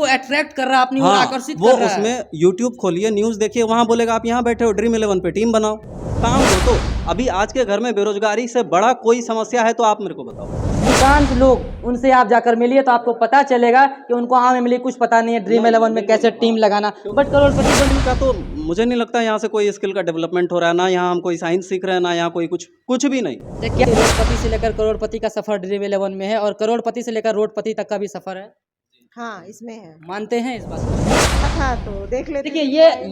Attract कर रहा है अपनी ओर, हाँ, आकर्षित वो कर रहा है। उसमें यूट्यूब खोलिए, न्यूज़ देखिए, वहाँ बोलेगा आप यहाँ बैठे हो ड्रीम 11 पे टीम बनाओ, काम हो। तो अभी आज के घर में बेरोजगारी से बड़ा कोई समस्या है तो आप मेरे को बताओ। अधिकांश लोग उनसे आप जाकर मिलिए तो आपको पता चलेगा कि उनको आम इमली कुछ पता नहीं है ड्रीम 11 में कैसे टीम लगाना, बट करोड़पति बनने का तो मुझे नहीं लगता यहाँ से कोई स्किल का डेवलपमेंट हो रहा है, ना यहाँ हम कोई साइंस सीख रहे हैं, ना यहाँ कोई कुछ भी नहीं। क्या करोड़पति से लेकर करोड़पति का सफर ड्रीम 11 में है और करोड़पति से लेकर रोडपति तक का भी सफर है? हाँ, इसमें है। मानते हैं इस बात को? हाँ, तो देख लेते। देखिए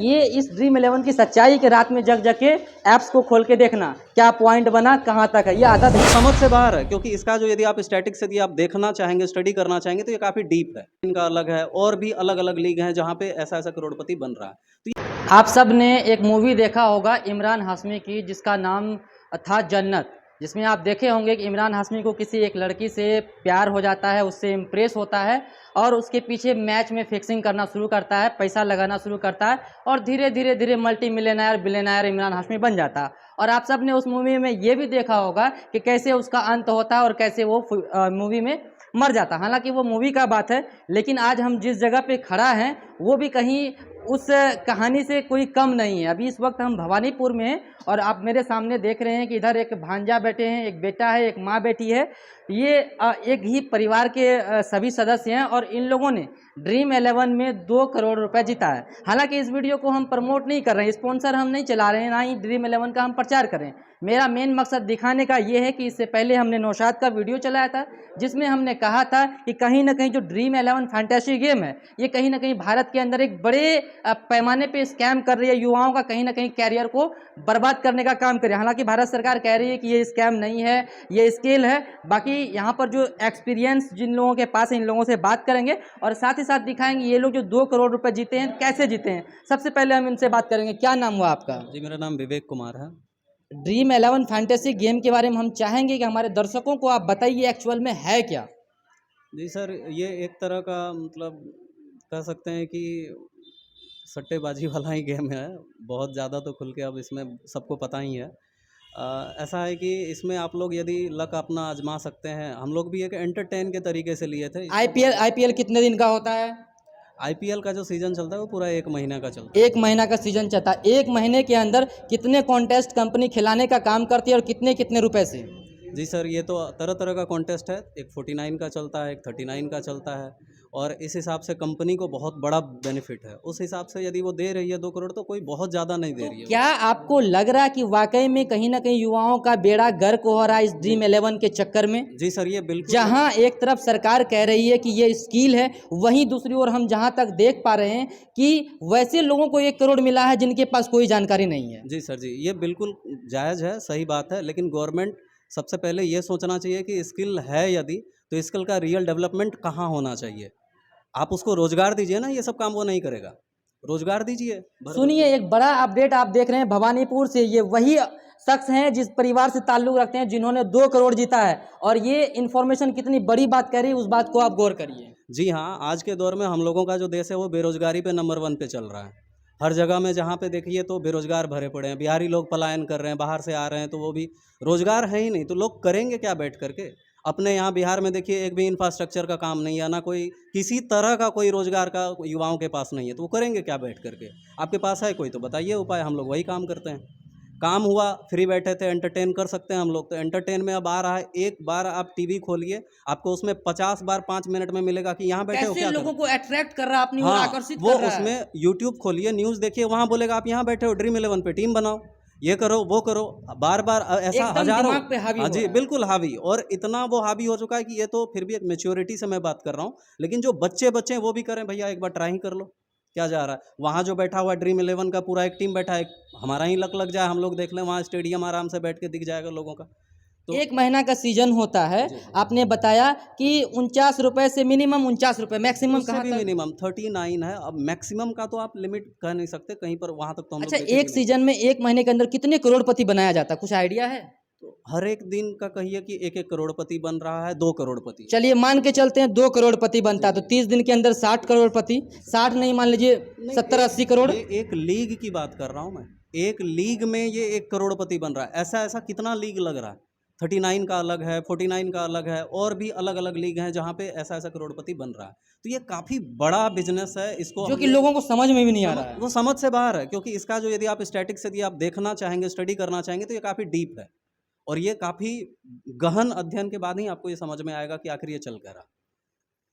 ये इस ड्रीम 11 की सच्चाई के रात में जग के ऐप्स को खोल के देखना क्या पॉइंट बना, कहाँ तक है, ये आदत समझ से बाहर है। क्योंकि इसका जो यदि आप स्टैटिक्स यदि आप देखना चाहेंगे, स्टडी करना चाहेंगे तो ये काफ़ी डीप है। इनका अलग है और भी अलग अलग लीग हैं जहाँ पे ऐसा ऐसा करोड़पति बन रहा है। तो आप सब ने एक मूवी देखा होगा इमरान हाशमी की जिसका नाम था जन्नत, जिसमें आप देखे होंगे कि इमरान हाशमी को किसी एक लड़की से प्यार हो जाता है, उससे इम्प्रेस होता है और उसके पीछे मैच में फिक्सिंग करना शुरू करता है, पैसा लगाना शुरू करता है और धीरे धीरे धीरे multi millionaire billionaire Imran Hashmi बन जाता है। और आप सब ने उस मूवी में ये भी देखा होगा कि कैसे उसका अंत होता है और कैसे वो मूवी में मर जाता। हालांकि वो मूवी का बात है, लेकिन आज हम जिस जगह पे खड़ा हैं वो भी कहीं उस कहानी से कोई कम नहीं है। अभी इस वक्त हम भवानीपुर में हैं और आप मेरे सामने देख रहे हैं कि इधर एक भांजा बैठे हैं, एक बेटा है, एक माँ बैठी है। ये एक ही परिवार के सभी सदस्य हैं और इन लोगों ने ड्रीम 11 में 2 करोड़ रुपए जीता है। हालांकि इस वीडियो को हम प्रमोट नहीं कर रहे हैं, स्पॉन्सर हम नहीं चला रहे हैं, ना ही ड्रीम 11 का हम प्रचार कर रहे हैं। मेरा मेन मकसद दिखाने का ये है कि इससे पहले हमने नौशाद का वीडियो चलाया था जिसमें हमने कहा था कि कहीं ना कहीं जो ड्रीम 11 फैंटेसी गेम है ये कहीं ना कहीं भारत के अंदर एक बड़े पैमाने पे स्कैम कर रही है, युवाओं का कहीं ना कहीं कैरियर को बर्बाद करने का काम कर रही है। हालांकि भारत सरकार कह रही है कि ये स्कैम नहीं है, ये स्किल है। बाकी यहाँ पर जो एक्सपीरियंस जिन लोगों के पास है इन लोगों से बात करेंगे और साथ ही साथ दिखाएंगे ये लोग जो 2 करोड़ रुपए जीते हैं कैसे जीते हैं। सबसे पहले हम इनसे बात करेंगे। क्या नाम हुआ आपका? जी, मेरा नाम विवेक कुमार है। ड्रीम 11 फैंटेसी गेम के बारे में हम चाहेंगे कि हमारे दर्शकों को आप बताइए एक्चुअल में है क्या? जी सर, ये एक तरह का मतलब कह सकते हैं कि सट्टेबाजी वाला ही गेम है। बहुत ज़्यादा तो खुल के अब इसमें सबको पता ही है। ऐसा है कि इसमें आप लोग यदि लक अपना आजमा सकते हैं। हम लोग भी एक एंटरटेन के तरीके से लिए थे। आईपीएल कितने दिन का होता है? आईपीएल का जो सीज़न चलता है वो पूरा 1 महीना का चलता है। 1 महीना का सीजन चलता है। 1 महीने के अंदर कितने कॉन्टेस्ट कंपनी खिलाने का काम करती है और कितने कितने रुपए से? जी सर, ये तो तरह तरह का कॉन्टेस्ट है। एक 49 का चलता है, एक 39 का चलता है और इस हिसाब से कंपनी को बहुत बड़ा बेनिफिट है। उस हिसाब से यदि वो दे रही है 2 करोड़ तो कोई बहुत ज़्यादा नहीं दे रही है। क्या आपको लग रहा है कि वाकई में कहीं ना कहीं युवाओं का बेड़ा गर्क हो रहा है इस ड्रीम 11 के चक्कर में? जी सर, ये बिल्कुल। जहां एक तरफ सरकार कह रही है कि ये स्किल है, वहीं दूसरी ओर हम जहां तक देख पा रहे हैं कि वैसे लोगों को 1 करोड़ मिला है जिनके पास कोई जानकारी नहीं है। जी सर जी, ये बिल्कुल जायज़ है, सही बात है। लेकिन गवर्नमेंट सबसे पहले ये सोचना चाहिए कि स्किल है यदि तो स्किल का रियल डेवलपमेंट कहाँ होना चाहिए। आप उसको रोजगार दीजिए ना, ये सब काम वो नहीं करेगा। रोजगार दीजिए। सुनिए, एक बड़ा अपडेट आप देख रहे हैं भवानीपुर से। ये वही शख्स हैं जिस परिवार से ताल्लुक रखते हैं जिन्होंने 2 करोड़ जीता है और ये इन्फॉर्मेशन कितनी बड़ी बात कह रही है उस बात को आप गौर करिए। जी हाँ, आज के दौर में हम लोगों का जो देश है वो बेरोजगारी पे नंबर 1 पे चल रहा है। हर जगह में जहाँ पे देखिए तो बेरोजगार भरे पड़े हैं। बिहारी लोग पलायन कर रहे हैं, बाहर से आ रहे हैं, तो वो भी रोजगार है ही नहीं, तो लोग करेंगे क्या बैठ करके? अपने यहाँ बिहार में देखिए एक भी इंफ्रास्ट्रक्चर का काम नहीं है, ना कोई किसी तरह का कोई रोजगार का युवाओं के पास नहीं है, तो वो करेंगे क्या बैठ करके? आपके पास है कोई तो बताइए उपाय, हम लोग वही काम करते हैं। काम हुआ, फ्री बैठे थे, एंटरटेन कर सकते हैं हम लोग, तो एंटरटेन में अब आ रहा है। एक बार आप टीवी खोलिए, आपको उसमें 50 बार 5 मिनट में मिलेगा कि यहाँ बैठे हो क्या लोगों को अट्रैक्ट कर रहा है अपनी ओर, हाँ, आकर्षित वो कर रहा है। उसमें यूट्यूब खोलिए, न्यूज़ देखिए, वहाँ बोलेगा आप यहाँ बैठे हो ड्रीम 11 पे टीम बनाओ, ये करो वो करो, बार बार ऐसा हजारों। दिमाग पे हावी हाँ हो जी, रहा है। बिल्कुल हावी, और इतना वो हावी हो चुका है कि ये तो फिर भी एक मेच्योरिटी से मैं बात कर रहा हूँ। लेकिन जो बच्चे हैं वो भी करें भैया, एक बार ट्राई ही कर लो, क्या जा रहा है? वहाँ जो बैठा हुआ ड्रीम 11 का पूरा एक टीम बैठा है, हमारा ही लक लग जाए, हम लोग देख लें, वहाँ स्टेडियम आराम से बैठ के दिख जाएगा लोगों का। तो 1 महीना का सीजन होता है। आपने बताया कि 49 रुपए से मिनिमम 49 रुपए, मैक्सिमम कहाँ भी तक? मिनिमम 39 है। अब मैक्सिमम का तो आप लिमिट कह नहीं सकते, कहीं पर वहाँ तक तो हम लोग अच्छा, देखे भी एक नहीं। सीजन में 1 महीने के अंदर कितने करोड़पति बनाया जाता है, कुछ आइडिया है? तो हर एक दिन का कहिए कि 1-1 करोड़पति बन रहा है, 2 करोड़पति। चलिए मान के चलते हैं 2 करोड़पति बनता है तो 30 दिन के अंदर 60 करोड़पति, 60 नहीं, मान लीजिए 70-80 करोड़। ये एक लीग की बात कर रहा हूँ मैं, एक लीग में ये 1 करोड़पति बन रहा है। ऐसा ऐसा कितना लीग लग रहा है, 39 का अलग है, 49 का अलग है, और भी अलग अलग लीग हैं जहाँ पे ऐसा ऐसा करोड़पति बन रहा है। तो ये काफ़ी बड़ा बिजनेस है, इसको जो कि हम लोगों को समझ में भी नहीं आ रहा है। वो समझ से बाहर है, क्योंकि इसका जो यदि आप स्टैटिक्स यदि आप देखना चाहेंगे, स्टडी करना चाहेंगे, तो ये काफ़ी डीप है और ये काफ़ी गहन अध्ययन के बाद ही आपको ये समझ में आएगा कि आखिर ये चल क्या रहा है।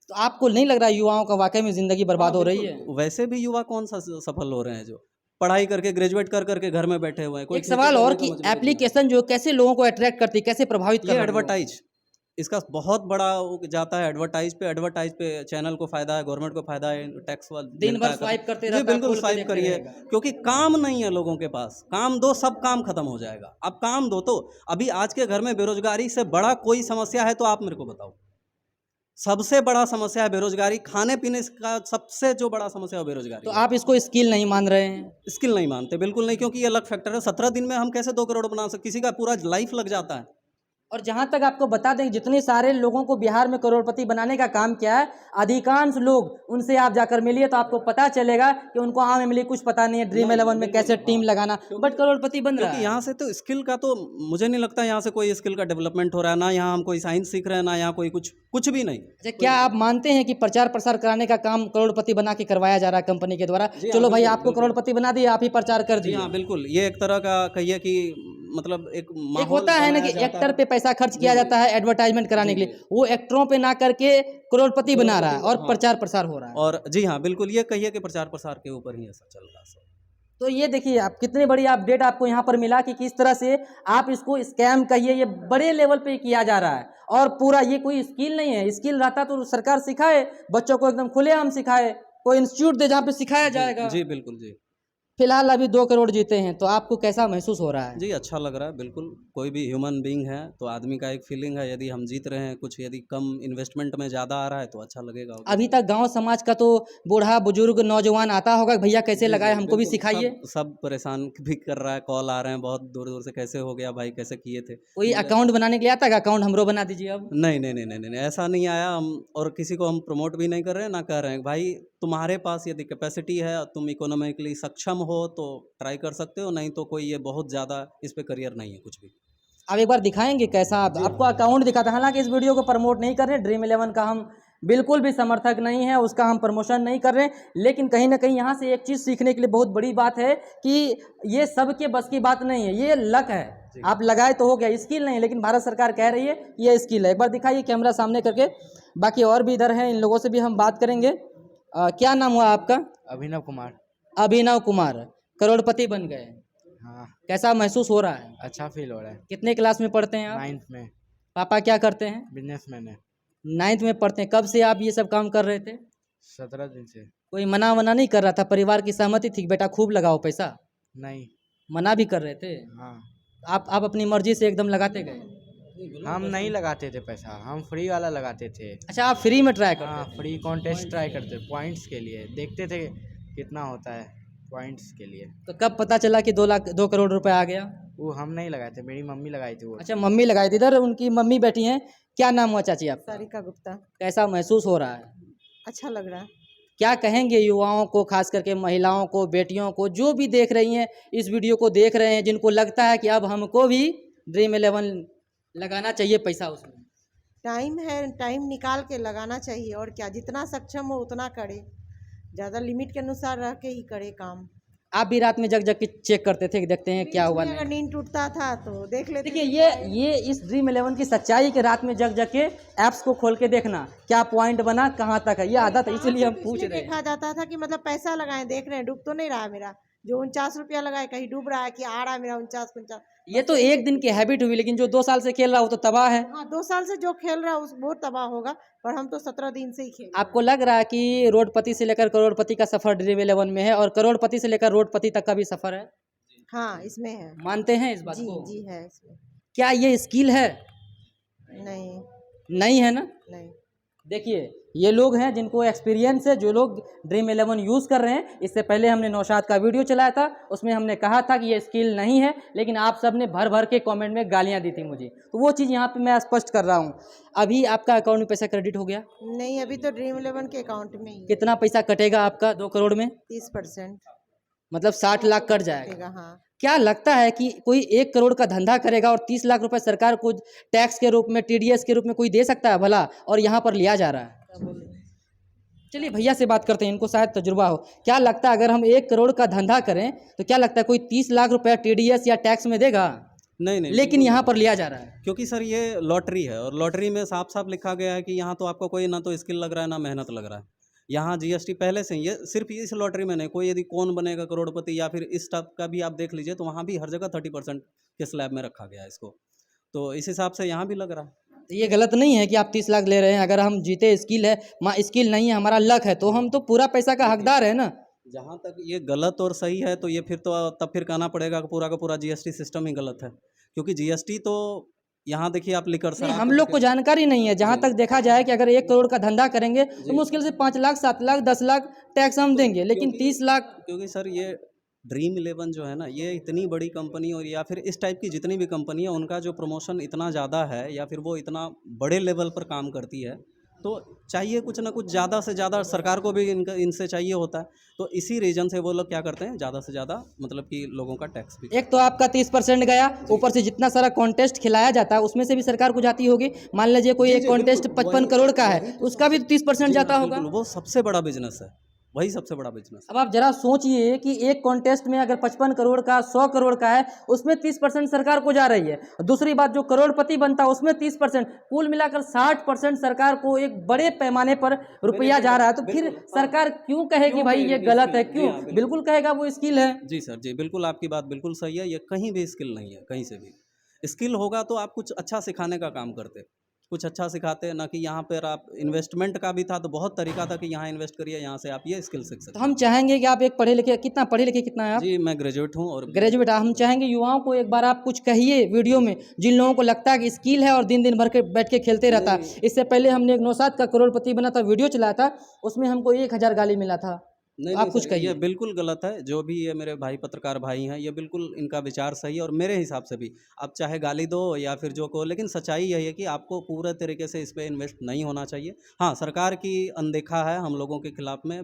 तो आपको नहीं लग रहा है युवाओं का वाकई में ज़िंदगी बर्बाद हाँ, हो रही है? बिल्कुल। वैसे भी युवा कौन सा सफल हो रहे हैं जो पढ़ाई करके ग्रेजुएट कर करके घर में बैठे हुए हैं, कोई एक खेती सवाल और करने का कि मजबूर नहीं है। एप्लीकेशन जो कैसे लोगों को अट्रैक्ट करती है, कैसे प्रभावित कर ये रहा है लोगों को? एडवर्टाइज, इसका बहुत बड़ा वो जाता है एडवर्टाइज पे चैनल को फायदा है, गवर्नमेंट को फायदा है, टैक्स दिन मिलता भर है। स्वाइप करते जी रहता है, बिल्कुल खोल के स्वाइप देखते करिए, रहेगा। क्योंकि काम नहीं है लोगों के पास। काम दो, सब काम खत्म हो जाएगा। अब काम दो तो अभी आज के घर में बेरोजगारी से बड़ा कोई समस्या है तो आप मेरे को बताओ। सबसे बड़ा समस्या है बेरोजगारी, खाने पीने का सबसे जो बड़ा समस्या है वो बेरोजगारी तो है। आप इसको स्किल नहीं मान रहे हैं? स्किल नहीं मानते, बिल्कुल नहीं, क्योंकि ये लक फैक्टर है। 17 दिन में हम कैसे 2 करोड़ बना सकते, किसी का पूरा लाइफ लग जाता है। और जहां तक आपको बता दें, जितने सारे लोगों को बिहार में करोड़पति बनाने का काम किया है, अधिकांश लोग उनसे आप जाकर मिलिए तो आपको पता चलेगा कि उनको आम इमली कुछ पता नहीं है ड्रीम 11 में कैसे टीम लगाना, बट करोड़पति बन रहा क्योंकि है। यहाँ से तो स्किल का तो मुझे नहीं लगता यहाँ से कोई स्किल का डेवलपमेंट हो रहा है, ना यहाँ हम कोई साइंस सीख रहे हैं, ना यहाँ कोई कुछ भी नहीं। अच्छा, क्या आप मानते हैं कि प्रचार प्रसार कराने का काम करोड़पति बना के करवाया जा रहा है कंपनी के द्वारा? जी हाँ, चलो भाई, बिल्कुल, आपको बिल्कुल। करोड़पति बना दिया, आप ही प्रचार कर जी दिए। हाँ, बिल्कुल। ये एक तरह का कहिए कि मतलब एक एक माहौल होता है ना कि बनाया जाता एक्टर है। पे पैसा खर्च किया जाता है एडवर्टाइजमेंट कराने के लिए, वो एक्टरों पे ना करके करोड़पति बना रहा है और हाँ। प्रचार प्रसार हो रहा है। और जी हाँ, बिल्कुल, ये कहिए कि प्रचार प्रसार के ऊपर ही ऐसा चल रहा है सब। तो ये देखिए, आप कितनी बड़ी अपडेट आपको यहाँ पर मिला कि किस तरह से आप इसको स्कैम कहिए, ये बड़े लेवल पे किया जा रहा है। और पूरा ये कोई स्किल नहीं है, स्किल रहता तो सरकार सिखाए, बच्चों को एकदम खुलेआम सिखाए, कोई इंस्टीट्यूट दे जहाँ पे सिखाया जाएगा। जी बिल्कुल जी। फिलहाल अभी 2 करोड़ जीते हैं, तो आपको कैसा महसूस हो रहा है? जी, अच्छा लग रहा है, बिल्कुल। कोई भी ह्यूमन बीइंग है तो आदमी का एक फीलिंग है, यदि हम जीत रहे हैं कुछ, यदि कम इन्वेस्टमेंट में ज़्यादा आ रहा है तो अच्छा लगेगा। अभी तक गांव समाज का तो बूढ़ा बुजुर्ग नौजवान आता होगा, भैया कैसे जी, लगाए, जी, हमको भी बिल्कुल। सिखाइए। सब परेशान भी कर रहा है, कॉल आ रहे हैं बहुत दूर-दूर से, कैसे हो गया भाई, कैसे किए थे? कोई बोले अकाउंट बनाने के लिए आता है, अकाउंट हमरो बना दीजिए अब। नहीं, नहीं, नहीं, नहीं, नहीं, नहीं, ऐसा नहीं आया। हम और किसी को हम प्रमोट भी नहीं कर रहे हैं, ना कह रहे हैं। भाई तुम्हारे पास यदि कैपेसिटी है, तुम इकोनॉमिकली सक्षम हो तो ट्राई कर सकते हो, नहीं तो कोई ये बहुत ज़्यादा इस पे करियर नहीं है कुछ भी। आप एक बार दिखाएंगे कैसा आपको अकाउंट दिखाता है? हालांकि इस वीडियो को प्रमोट नहीं कर रहे, ड्रीम 11 का हम बिल्कुल भी समर्थक नहीं है, उसका हम प्रमोशन नहीं कर रहे, लेकिन कहीं ना कहीं यहाँ से एक चीज़ सीखने के लिए बहुत बड़ी बात है कि ये सबके बस की बात नहीं है, ये लक है। आप लगाए तो हो गया, स्किल नहीं, लेकिन भारत सरकार कह रही है कि ये स्किल है। एक बार दिखाइए कैमरा सामने करके। बाकी और भी इधर हैं, इन लोगों से भी हम बात करेंगे। क्या नाम हुआ आपका? अभिनव कुमार। अभिनव कुमार, करोड़पति बन गए, हाँ, कैसा महसूस हो रहा है? अच्छा फील हो रहा है। कितने क्लास में पढ़ते हैं आप? 9th में। पापा क्या करते हैं? बिजनेसमैन है। 9th में पढ़ते हैं। कब से आप ये सब काम कर रहे थे? 17 दिन से। कोई मना वना नहीं कर रहा था? परिवार की सहमति थी कि बेटा खूब लगाओ पैसा? नहीं। मना भी कर रहे थे? हाँ, आप अपनी मर्जी से एकदम लगाते गए? हम नहीं लगाते थे पैसा, हम फ्री वाला लगाते थे। अच्छा, आप फ्री में ट्राई करते हाँ, थे? फ्री कॉन्टेस्ट ट्राई करते थे, पॉइंट्स के लिए देखते थे कितना होता है पॉइंट्स के लिए। तो कब पता चला कि 2 करोड़ रुपए आ गया? वो हम नहीं लगाए थे, मेरी मम्मी लगाई थी वो। अच्छा, मम्मी लगाई थी। इधर उनकी मम्मी बैठी हैं। क्या नाम हुआ चाची आपका? सारिका गुप्ता। कैसा महसूस हो रहा है? अच्छा लग रहा है। क्या कहेंगे युवाओं को, खास करके महिलाओं को, बेटियों को, जो भी देख रही हैं, इस वीडियो को देख रहे हैं, जिनको लगता है कि अब हमको भी ड्रीम 11 लगाना चाहिए पैसा उसमें? टाइम है, टाइम निकाल के लगाना चाहिए, और क्या, जितना सक्षम हो उतना करे, ज़्यादा लिमिट के अनुसार रह के ही करे काम। आप भी रात में जग जग के चेक करते थे कि देखते हैं क्या हुआ? अगर नींद टूटता था तो देख लेते। देखिए, ये इस ड्रीम 11 की सच्चाई के रात में जग जग के ऐप्स को खोल के देखना क्या पॉइंट बना, कहाँ तक है, ये आदत है, इसलिए हम पूछ रहे हैं। देखा जाता था कि मतलब पैसा लगाए, देख रहे हैं डूब तो नहीं रहा मेरा, जो 49 रुपया लगाए कहीं डूब रहा है कि आ रहा है मेरा 49। ये तो एक दिन की हैबिट हुई, लेकिन जो 2 साल से खेल रहा हो तो तबाह है। हाँ, 2 साल से जो खेल रहा है उस वो तबाह होगा, पर हम तो 17 दिन से ही खेल। आपको लग रहा है कि रोडपति से लेकर करोड़पति का सफर ड्रीम 11 में है, और करोड़पति से लेकर रोडपति तक का भी सफर है? हाँ, इसमें है। मानते हैं इस बात जी को? जी है इसमें। क्या ये स्किल है? नहीं नहीं है ना? नहीं। देखिए, ये लोग हैं जिनको एक्सपीरियंस है, जो लोग ड्रीम 11 यूज़ कर रहे हैं। इससे पहले हमने नौशाद का वीडियो चलाया था, उसमें हमने कहा था कि ये स्किल नहीं है, लेकिन आप सब ने भर भर के कमेंट में गालियां दी थी मुझे, तो वो चीज़ यहाँ पे मैं स्पष्ट कर रहा हूँ। अभी आपका अकाउंट में पैसा क्रेडिट हो गया? नहीं, अभी तो ड्रीम 11 के अकाउंट में ही है। कितना पैसा कटेगा आपका 2 करोड़ में? 30%। मतलब 60 लाख कट जाएगा। हाँ। क्या लगता है कि कोई 1 करोड़ का धंधा करेगा और 30 लाख रुपए सरकार को टैक्स के रूप में, टीडीएस के रूप में कोई दे सकता है भला, और यहाँ पर लिया जा रहा है? चलिए भैया से बात करते हैं, इनको शायद तजुर्बा हो। क्या लगता है अगर हम 1 करोड़ का धंधा करें तो क्या लगता है कोई 30 लाख रुपया टीडीएस या टैक्स में देगा? नहीं नहीं, लेकिन बिल्कुल यहाँ नहीं। पर लिया जा रहा है। क्योंकि सर ये लॉटरी है और लॉटरी में साफ साफ लिखा गया है कि यहाँ तो आपको कोई ना तो स्किल लग रहा है ना मेहनत लग रहा है। यहाँ जीएसटी पहले से ही, ये सिर्फ इस लॉटरी में नहीं, कोई यदि कौन बनेगा करोड़पति या फिर इस टाइप का भी आप देख लीजिए तो वहाँ भी हर जगह 30% के स्लैब में रखा गया है इसको। तो इस हिसाब से यहाँ भी लग रहा है। तो ये गलत नहीं है कि आप 30 लाख ले रहे हैं? अगर हम जीते, स्किल है, स्किल नहीं है, हमारा लक है, तो हम तो पूरा पैसा का हकदार है ना। जहाँ तक ये गलत और सही है तो ये फिर तो तब फिर कहना पड़ेगा कि पूरा का पूरा जीएसटी सिस्टम ही गलत है। क्योंकि जीएसटी तो यहाँ देखिए आप लिकर नहीं, हम लोग को जानकारी नहीं है। जहाँ तक देखा जाए कि अगर 1 करोड़ का धंधा करेंगे तो मुश्किल से 5 लाख, 7 लाख, 10 लाख टैक्स हम देंगे, लेकिन 30 लाख। क्योंकि सर ये ड्रीम 11 जो है ना, ये इतनी बड़ी कंपनी और या फिर इस टाइप की जितनी भी कंपनी है उनका जो प्रमोशन इतना ज़्यादा है या फिर वो इतना बड़े लेवल पर काम करती है, तो चाहिए कुछ ना कुछ ज़्यादा से ज़्यादा सरकार को भी इनसे चाहिए होता है। तो इसी रीजन से वो लोग क्या करते हैं, ज़्यादा से ज़्यादा मतलब कि लोगों का टैक्स भी। एक तो आपका 30% गया, ऊपर से जितना सारा कॉन्टेस्ट खिलाया जाता है उसमें से भी सरकार को जाती होगी। मान लीजिए कोई एक कॉन्टेस्ट 55 करोड़ का है, उसका भी 30% जाता होगा। बिल्कुल, वो सबसे बड़ा बिजनेस है, वही सबसे बड़ा बिजनेस। अब आप जरा सोचिए कि एक कॉन्टेस्ट में अगर 55 करोड़ का, 100 करोड़ का है, उसमें 30% सरकार को जा रही है। दूसरी बात, जो करोड़पति बनता है उसमें 30%, कुल मिलाकर 60% सरकार को एक बड़े पैमाने पर रुपया जा रहा है। तो फिर सरकार क्यों कहे कि भाई ये गलत है? क्यों? बिल्कुल कहेगा वो स्किल है। जी सर जी, बिल्कुल आपकी बात बिल्कुल सही है। ये कहीं भी स्किल नहीं है, कहीं से भी स्किल होगा तो आप कुछ अच्छा सिखाने का काम करते, कुछ अच्छा सिखाते, ना कि यहाँ पर आप इन्वेस्टमेंट का भी था तो बहुत तरीका था कि यहाँ इन्वेस्ट करिए, यहाँ से आप ये स्किल सीख तो सकते हम चाहेंगे कि आप एक पढ़े लिखे, कितना पढ़े लिखे कितना है आप? जी मैं ग्रेजुएट हूँ और ग्रेजुएट। हम चाहेंगे युवाओं को एक बार आप कुछ कहिए वीडियो में, जिन लोगों को लगता है कि स्किल है और दिन दिन भर के बैठ के खेलते रहता है। इससे पहले हमने एक नौशाद का करोड़पति बना था वीडियो चलाया था, उसमें हमको 1000 गाली मिला था। नहीं आप नहीं कुछ सर, कहिए। ये बिल्कुल गलत है। जो भी ये मेरे भाई पत्रकार भाई हैं, ये बिल्कुल इनका विचार सही है और मेरे हिसाब से भी आप चाहे गाली दो या फिर जो कहो, लेकिन सच्चाई यही है कि आपको पूरे तरीके से इस पे इन्वेस्ट नहीं होना चाहिए। हाँ, सरकार की अनदेखा है हम लोगों के खिलाफ में,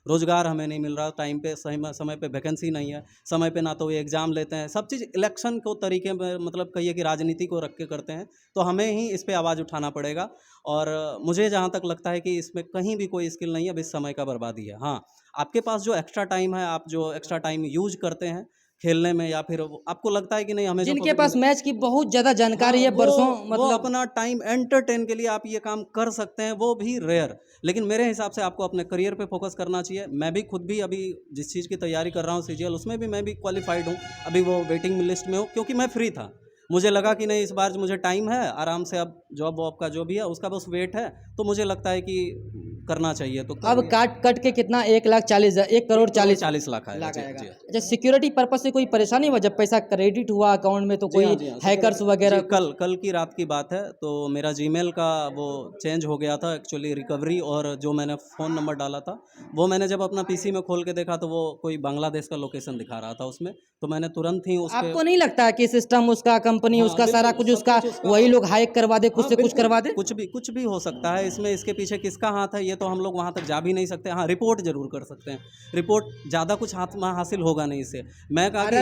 रोजगार हमें नहीं मिल रहा, टाइम पे समय पे वैकेंसी नहीं है, समय पे ना तो ये एग्ज़ाम लेते हैं, सब चीज़ इलेक्शन को तरीके में मतलब कहिए कि राजनीति को रख के करते हैं। तो हमें ही इस पर आवाज़ उठाना पड़ेगा और मुझे जहाँ तक लगता है कि इसमें कहीं भी कोई स्किल नहीं है, बस समय का बर्बादी है। हाँ, आपके पास जो एक्स्ट्रा टाइम है, आप जो एक्स्ट्रा टाइम यूज करते हैं खेलने में या फिर आपको लगता है कि नहीं हमें जो जिनके पास मैच की बहुत ज़्यादा जानकारी है, वो बरसों वो मतलब अपना टाइम एंटरटेन के लिए आप ये काम कर सकते हैं, वो भी रेयर। लेकिन मेरे हिसाब से आपको अपने करियर पे फोकस करना चाहिए। मैं भी खुद भी अभी जिस चीज़ की तैयारी कर रहा हूँ सीजीएल, उसमें भी मैं भी क्वालिफाइड हूँ, अभी वो वेटिंग लिस्ट में हूँ क्योंकि मैं फ्री था। मुझे लगा कि नहीं इस बार मुझे टाइम है, आराम से अब जॉब वॉब का जो भी है उसका बस वेट है, तो मुझे लगता है कि करना चाहिए। तो अब काट कट के कितना 1,40,000, 1 करोड़ 40 लाख आएगा। जी, आएगा। जी। अच्छा, सिक्योरिटी पर्पज से कोई परेशानी हुआ जब पैसा क्रेडिट हुआ अकाउंट में, तो जी हाँ, कोई जी हाँ। हैकर्स जी, वगैरह? कल की रात की बात है, तो मेरा जीमेल का वो चेंज हो गया था एक्चुअली, रिकवरी, और जो मैंने फ़ोन नंबर डाला था वो मैंने जब अपना पीसी में खोल के देखा तो वो कोई बांग्लादेश का लोकेशन दिखा रहा था उसमें, तो मैंने तुरंत ही उस पे। आपको नहीं लगता है कि सिस्टम उसका, कंपनी हाँ, उसका, सारा बिल्कुल, कुछ सब उसका, कुछ उसका। वही लोग हाइक करवा दे, कुछ हाँ, से कुछ बिल्कुल, करवा दे? कुछ भी हो सकता है इसमें, इसके पीछे किसका हाथ है ये तो हम लोग वहाँ तक जा भी नहीं सकते। हाँ, रिपोर्ट जरूर कर सकते हैं, रिपोर्ट ज़्यादा कुछ हाथ में हासिल होगा नहीं इससे। मैं कहा कि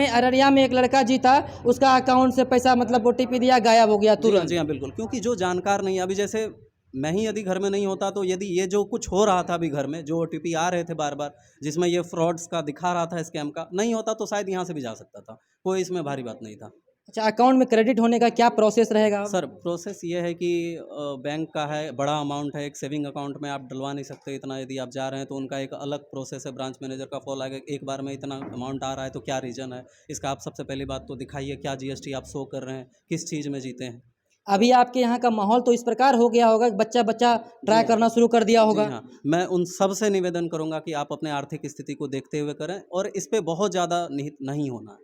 अररिया में एक लड़का जीता, उसका अकाउंट से पैसा मतलब ओटीपी दिया, गायब हो गया तुरंत। जी हाँ, बिल्कुल, क्योंकि जो जानकार नहीं है, अभी जैसे मैं ही यदि घर में नहीं होता तो यदि ये जो कुछ हो रहा था अभी घर में, जो ओटीपी आ रहे थे बार बार जिसमें ये फ्रॉड्स का दिखा रहा था, स्कैम का, नहीं होता तो शायद यहाँ से भी जा सकता था, कोई इसमें भारी बात नहीं था। अच्छा, अकाउंट में क्रेडिट होने का क्या प्रोसेस रहेगा? सर प्रोसेस ये है कि बैंक का है, बड़ा अमाउंट है, एक सेविंग अकाउंट में आप डलवा नहीं सकते इतना, यदि आप जा रहे हैं तो उनका एक अलग प्रोसेस है, ब्रांच मैनेजर का कॉल आएगा, एक बार में इतना अमाउंट आ रहा है तो क्या रीज़न है इसका, आप सबसे पहली बात तो दिखाइए क्या जीएसटी आप शो कर रहे हैं, किस चीज़ में जीते हैं। अभी आपके यहाँ का माहौल तो इस प्रकार हो गया होगा कि बच्चा बच्चा ट्राई करना शुरू कर दिया होगा। जी हाँ, मैं उन सब से निवेदन करूंगा कि आप अपने आर्थिक स्थिति को देखते हुए करें और इस पे बहुत ज़्यादा निहित नहीं होना है।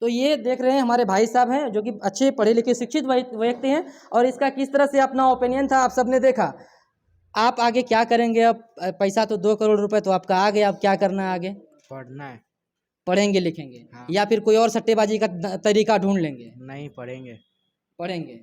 तो ये देख रहे हैं हमारे भाई साहब हैं जो कि अच्छे पढ़े लिखे शिक्षित व्यक्ति हैं, और इसका किस तरह से अपना ओपिनियन था आप सबने देखा। आप आगे क्या करेंगे? अब पैसा तो 2 करोड़ रुपए तो आपका आ गया, अब क्या करना है आगे? पढ़ना है। पढ़ेंगे लिखेंगे? हाँ। या फिर कोई और सट्टेबाजी का तरीका ढूंढ लेंगे? नहीं, पढ़ेंगे। पढ़ेंगे।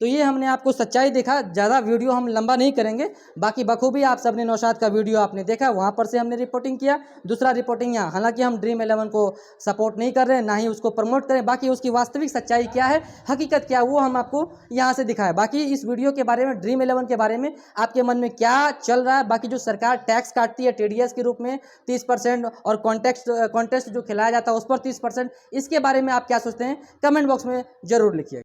तो ये हमने आपको सच्चाई दिखा, ज़्यादा वीडियो हम लंबा नहीं करेंगे। बाकी बखूबी आप सबने नौशाद का वीडियो आपने देखा, वहाँ पर से हमने रिपोर्टिंग किया। दूसरा रिपोर्टिंग यहाँ, हालांकि हम ड्रीम 11 को सपोर्ट नहीं कर रहे हैं, ना ही उसको प्रमोट करें, बाकी उसकी वास्तविक सच्चाई क्या है, हकीकत क्या है, वो हम आपको यहाँ से दिखाएं। बाकी इस वीडियो के बारे में, ड्रीम 11 के बारे में आपके मन में क्या चल रहा है, बाकी जो सरकार टैक्स काटती है TDS के रूप में 30% और कॉन्टेस्ट जो खिलाया जाता है उस पर 30%, इसके बारे में आप क्या सोचते हैं, कमेंट बॉक्स में ज़रूर लिखिए।